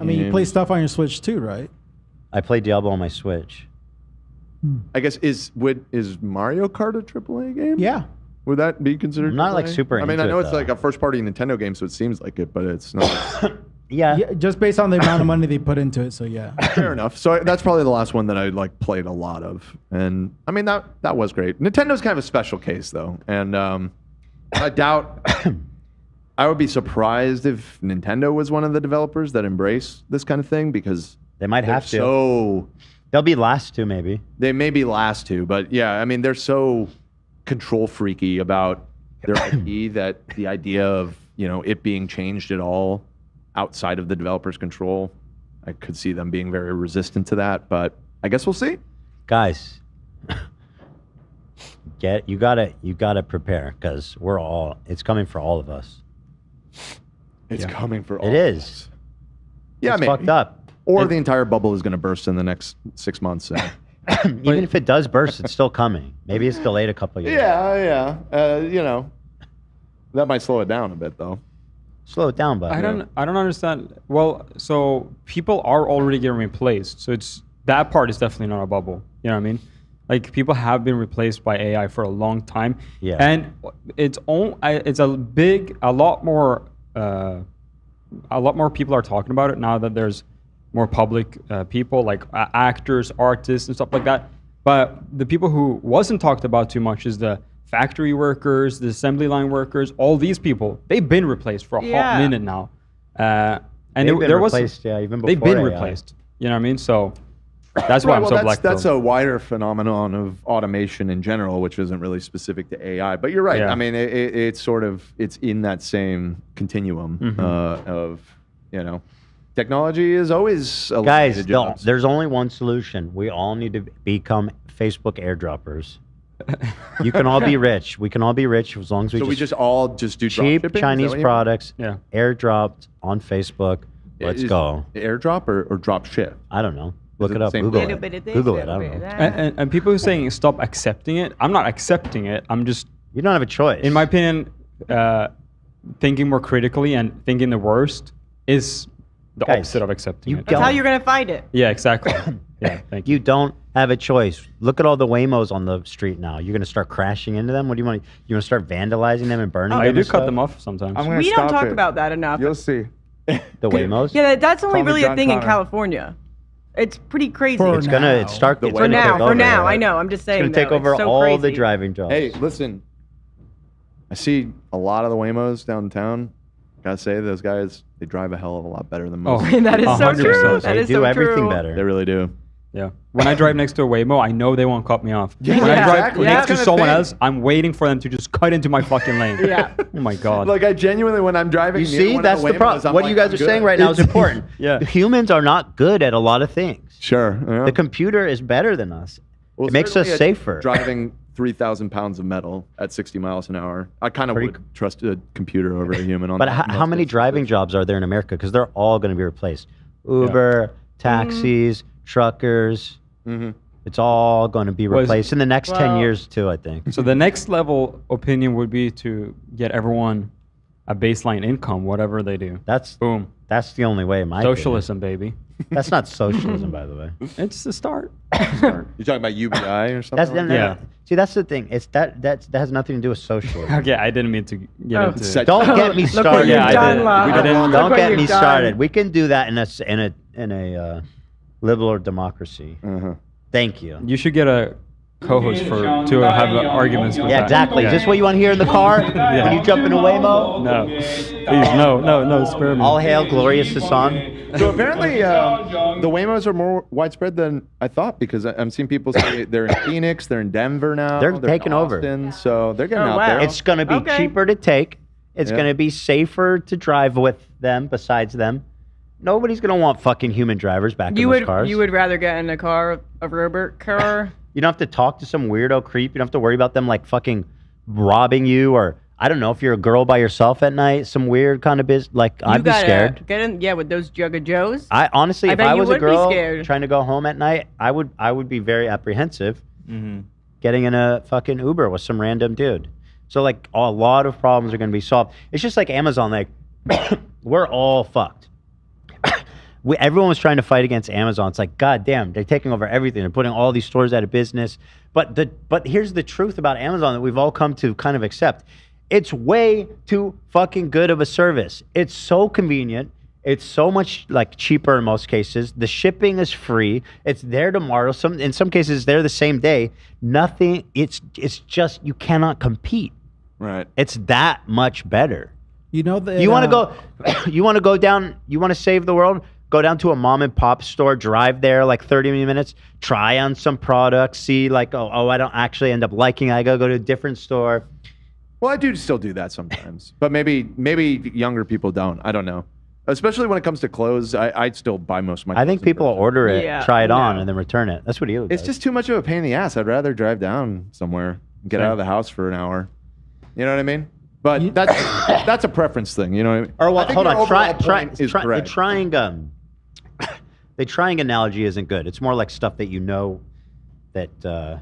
I mean, you play stuff on your Switch too, right? I played Diablo on my Switch. I guess is Mario Kart a AAA game? Yeah. Would that be considered? I'm not, like, AAA? super I mean, into I know it, it's though. like a first-party Nintendo game, so it seems like it, but it's not. Yeah. Yeah, just based on the amount of money they put into it. So yeah. Fair enough. So that's probably the last one that I like played a lot of, and I mean that was great. Nintendo's kind of a special case though, and I doubt. I would be surprised if Nintendo was one of the developers that embrace this kind of thing because They might they're have to. So They'll be last to maybe. they may be last to, but yeah, I mean they're so control freaky about their IP that the idea of it being changed at all outside of the developer's control, I could see them being very resistant to that. But I guess we'll see. Guys, you gotta prepare because it's coming for all of us. It's coming for all. It of is. us. Yeah, It's maybe. fucked up. Or the entire bubble is going to burst in the next 6 months. So. Even if it does burst, it's still coming. Maybe it's delayed a couple years. Yeah. That might slow it down a bit, though. Slow it down, but I don't understand. Well, so people are already getting replaced. So that part is definitely not a bubble. You know what I mean? Like people have been replaced by AI for a long time. Yeah. And it's a lot more people are talking about it now that there's more public people like actors, artists, and stuff like that. But the people who wasn't talked about too much is the factory workers, the assembly line workers. All these people, they've been replaced for a hot minute now. And They've been there replaced, yeah, even they've before been AI. replaced. You know what I mean? So that's why I'm so black. That's a wider phenomenon of automation in general, which isn't really specific to AI. But you're right. Yeah. I mean, it's sort of it's in that same continuum of technology is always Guys, eliminated jobs. there's only one solution. We all need to become Facebook airdroppers. You can all be rich. We can all be rich as long as we So just we just all just do cheap dropshipping? Is that Chinese what you mean? products, airdropped on Facebook. Let's Is go. Airdrop or drop ship? I don't know. Look Is it it up. the same Google thing? it. Little bit of this, Google it. I little don't bit know. of that. And people who are saying stop accepting it, I'm not accepting it. I'm just. You don't have a choice. In my opinion, thinking more critically and thinking the worst is the Guys, opposite of accepting it. That's how you're gonna fight it. Yeah, exactly. Yeah, thank you. You don't have a choice. Look at all the Waymos on the street now. You're gonna start crashing into them. What do you want? You want to start vandalizing them and burning them? I do and cut stuff? them off sometimes. We don't talk about that enough. You'll see. The Waymos. Yeah, that's only Call me really a John thing in Connor. California. It's pretty crazy. For It's gonna. It's start. It's For gonna now, take for over, now, right? I know. I'm just It's saying. gonna take though, over it's so all crazy. the driving jobs. Hey, listen. I see a lot of the Waymos downtown. Gotta say, those guys, they drive a hell of a lot better than most. That is so 100%. true. That They is do so everything true. better. They really do. Yeah. When I drive next to a Waymo, I know they won't cut me off. Yeah, when I drive exactly. next That's to the someone thing. else, I'm waiting for them to just cut into my fucking lane. Yeah. Oh my god. Like I genuinely, when I'm driving, You near see, one of that's the Waymos, problem. I'm What like, you guys I'm are saying good. right now is important. Yeah. Humans are not good at a lot of things. Sure. Yeah. The computer is better than us. Well, it makes us certainly safer. Driving 3,000 pounds of metal at 60 miles an hour. I kind of Pretty would trust a computer over a human on But that. in how most many instances. driving jobs are there in America? Because they're all going to be replaced. Uber, taxis, truckers. Mhm. It's all going to be Was- replaced in the next 10 Well- years too, I think. So the next level opinion would be to get everyone a baseline income, whatever they do. That's Boom. that's the only way, in my Socialism, baby. opinion. That's not socialism, by the way. It's the start. You're talking about UBI or something? That's like no, that? no, no. See, that's the thing. It's that has nothing to do with socialism. Okay, I didn't mean to get Oh. into Set- Don't get me Look what started. you've Yeah, I done, did. Love. We didn't- Look Don't what get you've me done. started. We can do that in a liberal democracy. Uh-huh. Thank you. You should get a co-host to have arguments with Yeah, that. exactly. Is this what you want to hear in the car when you jump in a Waymo? No. Please, no, spare me. All hail glorious Hassan. So apparently, the Waymos are more widespread than I thought because I'm seeing people say they're in Phoenix, they're in Denver now. They're in taking over. Austin, so they're getting Oh, out wow. there. It's going to be Okay. cheaper to take. It's Yeah. going to be safer to drive with them besides them. Nobody's going to want fucking human drivers back in those cars. You would rather get in a car, a robot car. You don't have to talk to some weirdo creep. You don't have to worry about them like fucking robbing you or I don't know if you're a girl by yourself at night, some weird kind of like I'd be scared. Get in, yeah, with those Jug of Joes. I honestly, I if bet I you was a would be girl scared. trying to go home at night, I would be very apprehensive Mm-hmm. getting in a fucking Uber with some random dude. So like a lot of problems are going to be solved. It's just like Amazon. Like we're all fucked. Everyone was trying to fight against Amazon. It's like, God damn, they're taking over everything. They're putting all these stores out of business. But here's the truth about Amazon that we've all come to kind of accept. It's way too fucking good of a service. It's so convenient. It's so much like cheaper in most cases. The shipping is free. It's there tomorrow. In some cases, it's there the same day. Nothing. It's just you cannot compete. Right. It's that much better. You know that You want to go? You want to go down? You want to save the world? Go down to a mom and pop store, drive there like 30 minutes, try on some products, see like, oh, I don't actually end up liking it. I go to a different store. Well, I do still do that sometimes, but maybe younger people don't. I don't know. Especially when it comes to clothes, I'd still buy most of my. I think people order it, Yeah, try it on, no. and then return it. That's what he does. It's just too much of a pain in the ass. I'd rather drive down somewhere, and get out of the house for an hour. You know what I mean? But that's a preference thing. You know what I mean? Or well, I think hold your on. overall point is correct. The trying analogy isn't good. It's more like stuff that you know that.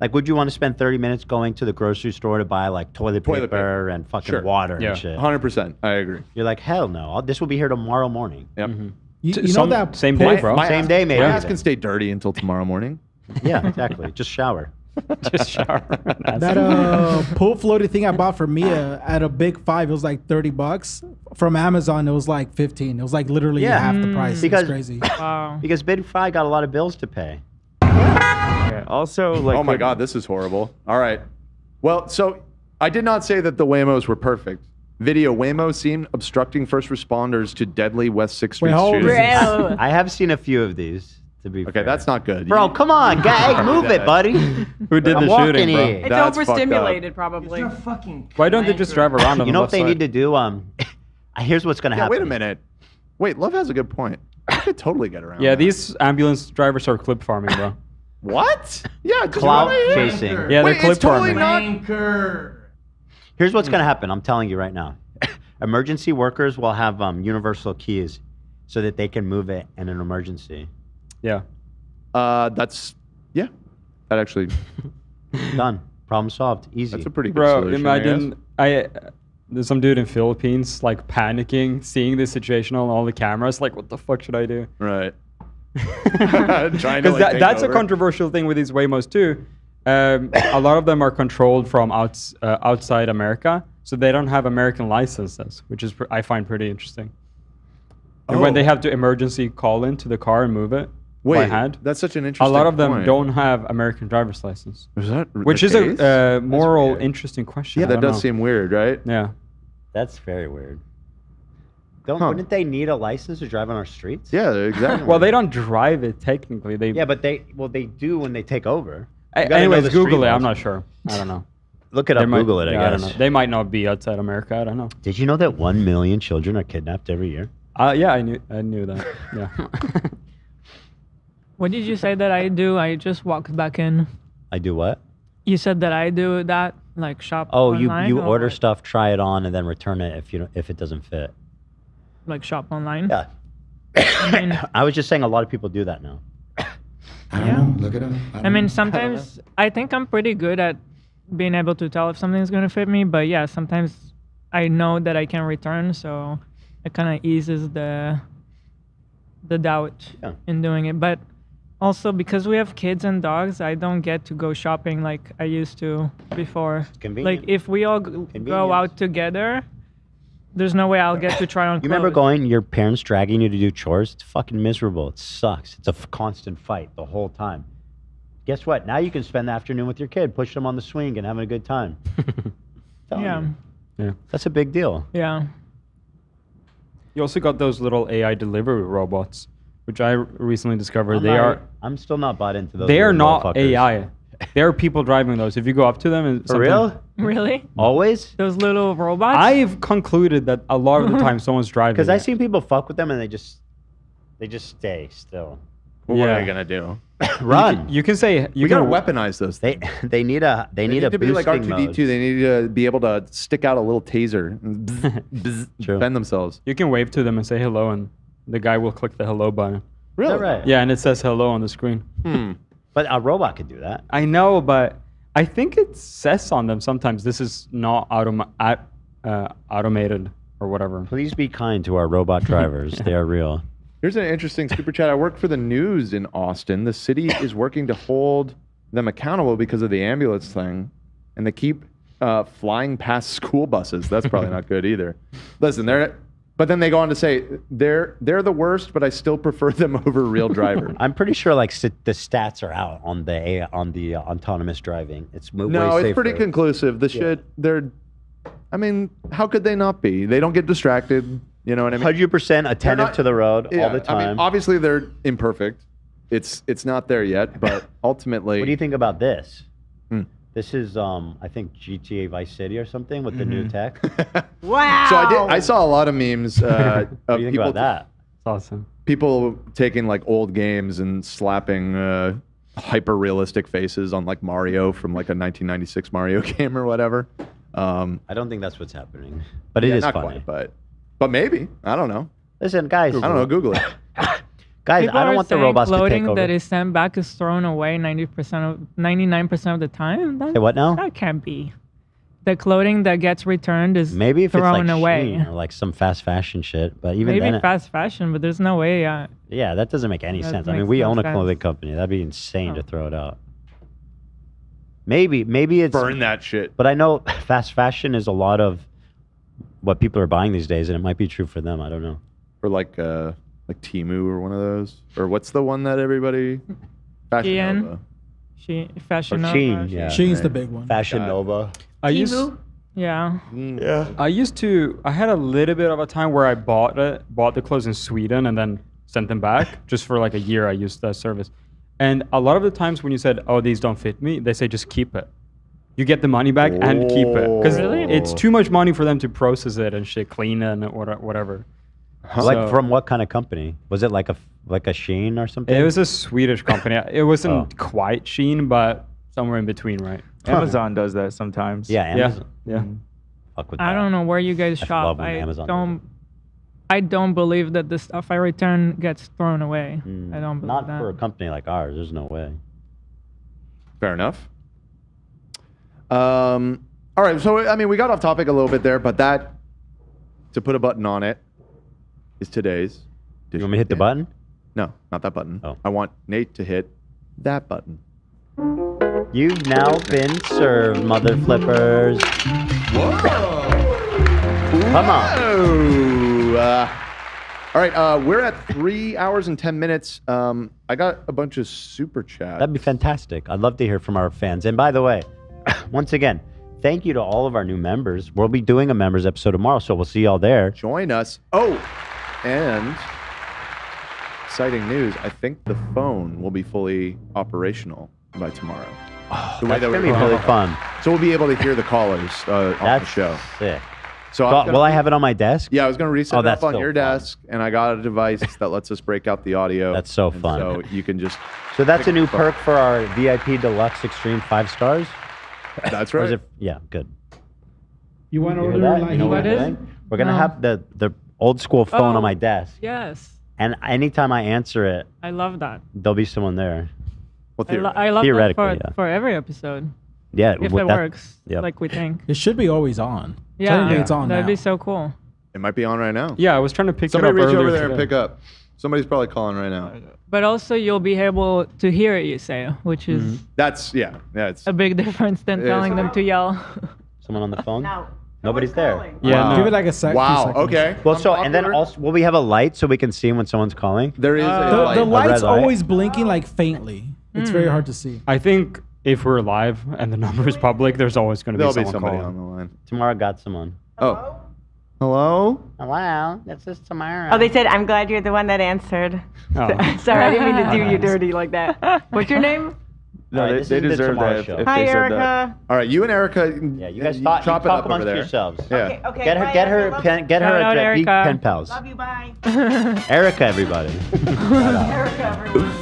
Like, would you want to spend 30 minutes going to the grocery store to buy like toilet paper and fucking Sure. water Yeah. and shit? 100%. I agree. You're like, hell no. This will be here tomorrow morning. Yep. You know that same pull- day, bro. Same day, maybe. My ass can stay dirty until tomorrow morning. Yeah, exactly. Just shower. Just shower. That pool floaty thing I bought for Mia at a Big Five, it was like $30 from Amazon, it was like 15. It was like literally half the price. Because It's crazy. because Big Fi got a lot of bills to pay. Yeah, also, like, oh my God, this is horrible. All right. Well, so I did not say that the Waymos were perfect. Video Waymo seen obstructing first responders to deadly West 6th Street shooting. I have seen a few of these. To be okay, that's not good. Bro, come on, guy, move it, buddy. Who did I'm the walking shooting, bro? here. It's overstimulated, probably. Why don't they just drive around on You the know what left they side? need to do? Here's what's gonna happen. Wait a minute. Wait, Love has a good point. I could totally get around. Yeah, that. these ambulance drivers are clip farming, bro. What? Yeah, just Clout right here. chasing. Yeah, they're Wait, clip it's totally farming. not. Here's what's gonna happen. I'm telling you right now. Emergency workers will have universal keys, so that they can move it in an emergency. Yeah. That actually Done. Problem solved. Easy. That's a pretty good Bro, solution. I guess. there's some dude in Philippines like panicking, seeing this situation on all the cameras, like, what the fuck should I do? Right. Trying to, Because like, take that's a over. controversial thing with these Waymos too. A lot of them are controlled from outside America, so they don't have American licenses, which is I find pretty interesting. And when they have to emergency call into the car and move it by Wait, hand, that's such an a interesting lot of them point. don't have American driver's license. Is that Which the is case? a moral, interesting question. Yeah, I that don't does know. seem weird, right? Yeah. That's very weird. Wouldn't they need a license to drive on our streets? Yeah, exactly. Well, they don't drive it technically. They Yeah, but they do when they take over. You gotta know anyways, the street Google it. I'm laws. not sure. I don't know. Look it They up. might- Google it. yeah, I don't guess. know. They might not be outside America. I don't know. Did you know that 1 million children are kidnapped every year? Yeah, I knew that. Yeah. What did you say that I do? I just walk back in. I do what? You said that I do that, like shop Oh, online. you or order what? stuff, try it on, and then return it if it doesn't fit. Like shop online. Yeah. I mean, I was just saying a lot of people do that now. I don't know. Look it up. I mean, sometimes I think I'm pretty good at being able to tell if something's gonna fit me, but yeah, sometimes I know that I can return, so it kind of eases the doubt in doing it. But also because we have kids and dogs, I don't get to go shopping like I used to before. convenient. Like if we all go out together, there's no way I'll get to try on You clothes. remember going, your parents dragging you to do chores? It's fucking miserable. It sucks. It's a constant fight the whole time. Guess what? Now you can spend the afternoon with your kid, push them on the swing and having a good time. Telling Yeah. you. Yeah. That's a big deal. Yeah. You also got those little AI delivery robots, which I recently discovered. I'm still not bought into those. They are little not motherfuckers. AI. There are people driving those. If you go up to them and For real? Really? Always? Those little robots? I've concluded that a lot of the time someone's driving. Because I it. seen people fuck with them and they just stay still. Well, what are Yeah. they gonna do? Run. You can say you We gotta can weaponize those. They they need a They need to be like boosting R2D2. mode. They need to be able to stick out a little taser and bend themselves. You can wave to them and say hello, and the guy will click the hello button. Really? Is that right? Yeah, and it says hello on the screen. But a robot could do that. I know, but I think it says on them sometimes this is not automated or whatever. Please be kind to our robot drivers. They are real. Here's an interesting super chat. I work for the news in Austin. The city is working to hold them accountable because of the ambulance thing, and they keep flying past school buses. That's probably not good either. Listen, but then they go on to say they're the worst, but I still prefer them over real drivers. I'm pretty sure like the stats are out on the autonomous driving. It's way No, safer. it's pretty conclusive. The shit, I mean, how could they not be? They don't get distracted. You know what I mean? 100% attentive to the road all the time. I mean, obviously they're imperfect. It's not there yet, but ultimately. What do you think about this? This is I think GTA Vice City or something with the new tech. Wow. So I saw a lot of memes of What do you think people about that? It's awesome. People taking like old games and slapping hyper realistic faces on like Mario from like a 1996 Mario game or whatever. I don't think that's what's happening, but it yeah, is not funny. quite, but maybe. I don't know. Listen, guys. I don't know. Google it. Guys, People I don't are want the saying robots to take clothing over. that is sent back is thrown away 99% of the time. Say what now? That can't be. The clothing that gets returned is Maybe if it's thrown like away. Shein or like some fast fashion shit, but even Maybe then, fast fashion, but there's no way. yeah, that doesn't make any That sense. I mean, makes we no own a sense. clothing company. That'd be insane to throw it out. Maybe it's Burn that shit. But I know fast fashion is a lot of what people are buying these days, and it might be true for them. I don't know. Or like Temu or one of those. Or what's the one that everybody? Fashion Shein. Nova. Fashion Or Nova. Shein, yeah. Shein's the big one. Fashion Nova. I used Yeah. I had a little bit of a time where I bought the clothes in Sweden and then sent them back. Just for like a year I used that service. And a lot of the times when you said, oh, these don't fit me, they say just keep it. You get the money back and keep it. Because it's too much money for them to process it and shit, clean it and whatever. Like from what kind of company? Was it like a Shein or something? It was a Swedish company. It wasn't quite Shein, but somewhere in between, right? Amazon does that sometimes. Yeah, Amazon. Yeah. Fuck with I don't know where you guys shop. love when Amazon I don't believe that the stuff I return gets thrown away. I don't believe Not that. for a company like ours. There's no way. Fair enough. All right, so I mean, we got off topic a little bit there, but that, to put a button on it, is today's. You want me to hit the button? No, not that button. Oh. I want Nate to hit that button. You've now been served, mother flippers. Come on. All right, we're at 3 hours and 10 minutes. I got a bunch of super chats. That'd be fantastic. I'd love to hear from our fans. And by the way, once again, thank you to all of our new members. We'll be doing a members episode tomorrow, so we'll see y'all there. Join us. Oh, and exciting news. I think the phone will be fully operational by tomorrow. Oh, that's going to be really fun. So we'll be able to hear the callers on the show. Sick. So will I have it on my desk? Yeah, I was going to reset it that's up on so your fun. desk, and I got a device that lets us break out the audio. That's so and fun. So you can just. So that's pick a new the phone. perk for our VIP Deluxe Extreme 5 stars? That's Or is right. it, yeah, good. You want to You hear order that? like You know what What I'm is? doing? We're going to No. have the old school phone on my desk. Yes. And anytime I answer it, I love that. there'll be someone there. Well, I love that theoretically, for every episode. Yeah, If with it that- works yep. like we think. It should be always on. Yeah, Technically, it's on that'd now. be so cool. It might be on right now. Yeah, I was trying to pick Somebody it up reach over earlier there and today. pick up. Somebody's probably calling right now. But also you'll be able to hear it you say, which is That's it's a big difference than It telling is. them to yell. Someone on the phone? No. Nobody's there. Yeah, Wow. no. Give it like a sec. few Wow. seconds. Okay. Well, so I'm and then awkward. also, will we have a light so we can see when someone's calling? There is a The light. light's red light? always blinking like faintly. It's very hard to see. I think if we're live and the number is public, there's always going to There'll be be someone somebody calling. on the line. Tomorrow got someone. Oh. Hello? Hello, this is tomorrow. Oh, they said, I'm glad you're the one that answered. Oh. Sorry, I didn't mean to do you dirty like that. What's your name? No, Alright, they, this they is the deserve Tomorrow that if, Show. if Hi, they said that. Erica. All right, you and Erica. Yeah, you guys chop talk it up over amongst there. yourselves. Yeah. Okay, okay. Get her, bye, get her, Erica. pen, get her Shout out, a be Erica. pen pals. Love you, bye. Erica, everybody. Erica, everyone.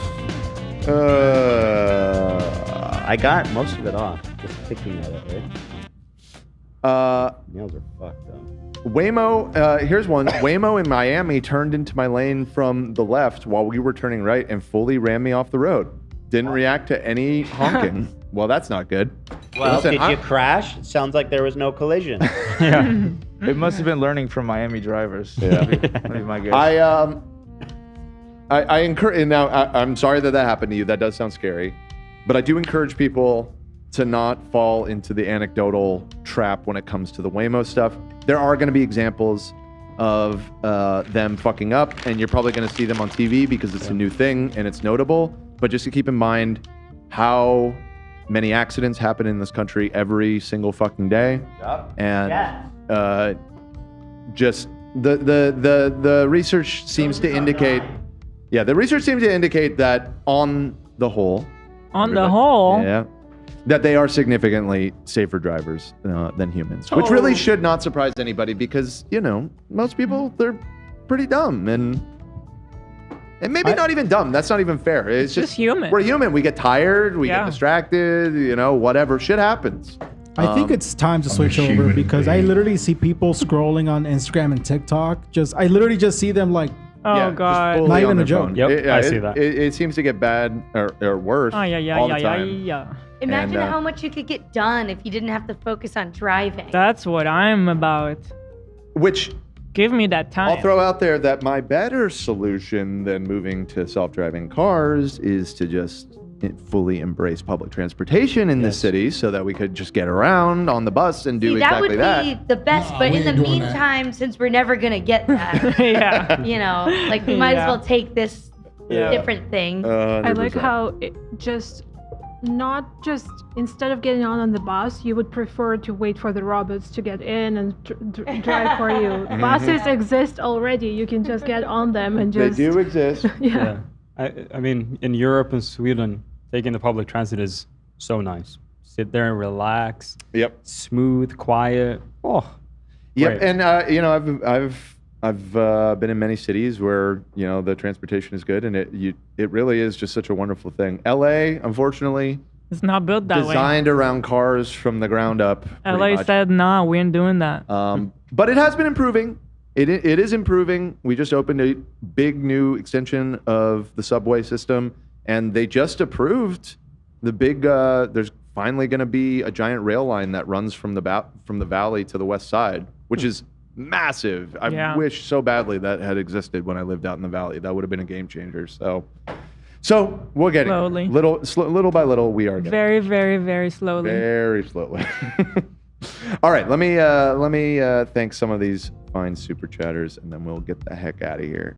I got most of it off. Just picking at it, right? Nails are fucked though. Waymo, here's one. Waymo in Miami turned into my lane from the left while we were turning right and fully ran me off the road. Didn't react to any honking. Well, that's not good. Well, Listen, did you I'm- crash? It sounds like there was no collision. Yeah. It must have been learning from Miami drivers. Yeah. That'd be my guess. I encourage, and now I'm sorry that happened to you. That does sound scary. But I do encourage people to not fall into the anecdotal trap when it comes to the Waymo stuff. There are going to be examples of them fucking up, and you're probably going to see them on TV because it's a new thing and it's notable. But just to keep in mind how many accidents happen in this country every single fucking day. Yep. And just the research seems to indicate, yeah, the research seems to indicate that on the whole, On the whole, yeah, that they are significantly safer drivers than humans, which really should not surprise anybody because, you know, most people, they're pretty dumb and maybe not even dumb. That's not even fair. It's just human. We're human. We get tired. We Yeah. get distracted. You know, whatever. Shit happens. I think it's time to switch over because I literally see people scrolling on Instagram and TikTok. I literally just see them like, oh just god. fully Not on even a their joke. phone. Yep, I see that. It seems to get bad or worse Oh yeah, all the time. yeah. Imagine And, how much you could get done if you didn't have to focus on driving. That's what I'm about. Which Give me that time. I'll throw out there that my better solution than moving to self-driving cars is to just fully embrace public transportation in the city so that we could just get around on the bus and do See, that exactly would that. be the best, but in the meantime, since we're never gonna get that, Yeah. you know, like we might as Yeah. well take this different thing. I like how it just not just instead of getting on the bus, you would prefer to wait for the robots to get in and drive for you. Buses exist already. You can just get on them and just. They do exist. Yeah. I mean, in Europe and Sweden, taking the public transit is so nice. Sit there and relax. Yep. Smooth, quiet. Oh. Yep. great. And you know, I've been in many cities where you know the transportation is good, and it really is just such a wonderful thing. LA, unfortunately, It's not built that way. designed around cars from the ground up. pretty LA much. said, nah, we ain't doing that. But it has been improving. It is improving. We just opened a big new extension of the subway system, and they just approved the big. There's finally going to be a giant rail line that runs from the valley to the west side, which is massive. I Yeah. wish so badly that had existed when I lived out in the valley. That would have been a game changer. So we're getting Slowly. little by little. We are getting Very, very, very slowly. very slowly. All right, let me thank some of these fine super chatters, and then we'll get the heck out of here.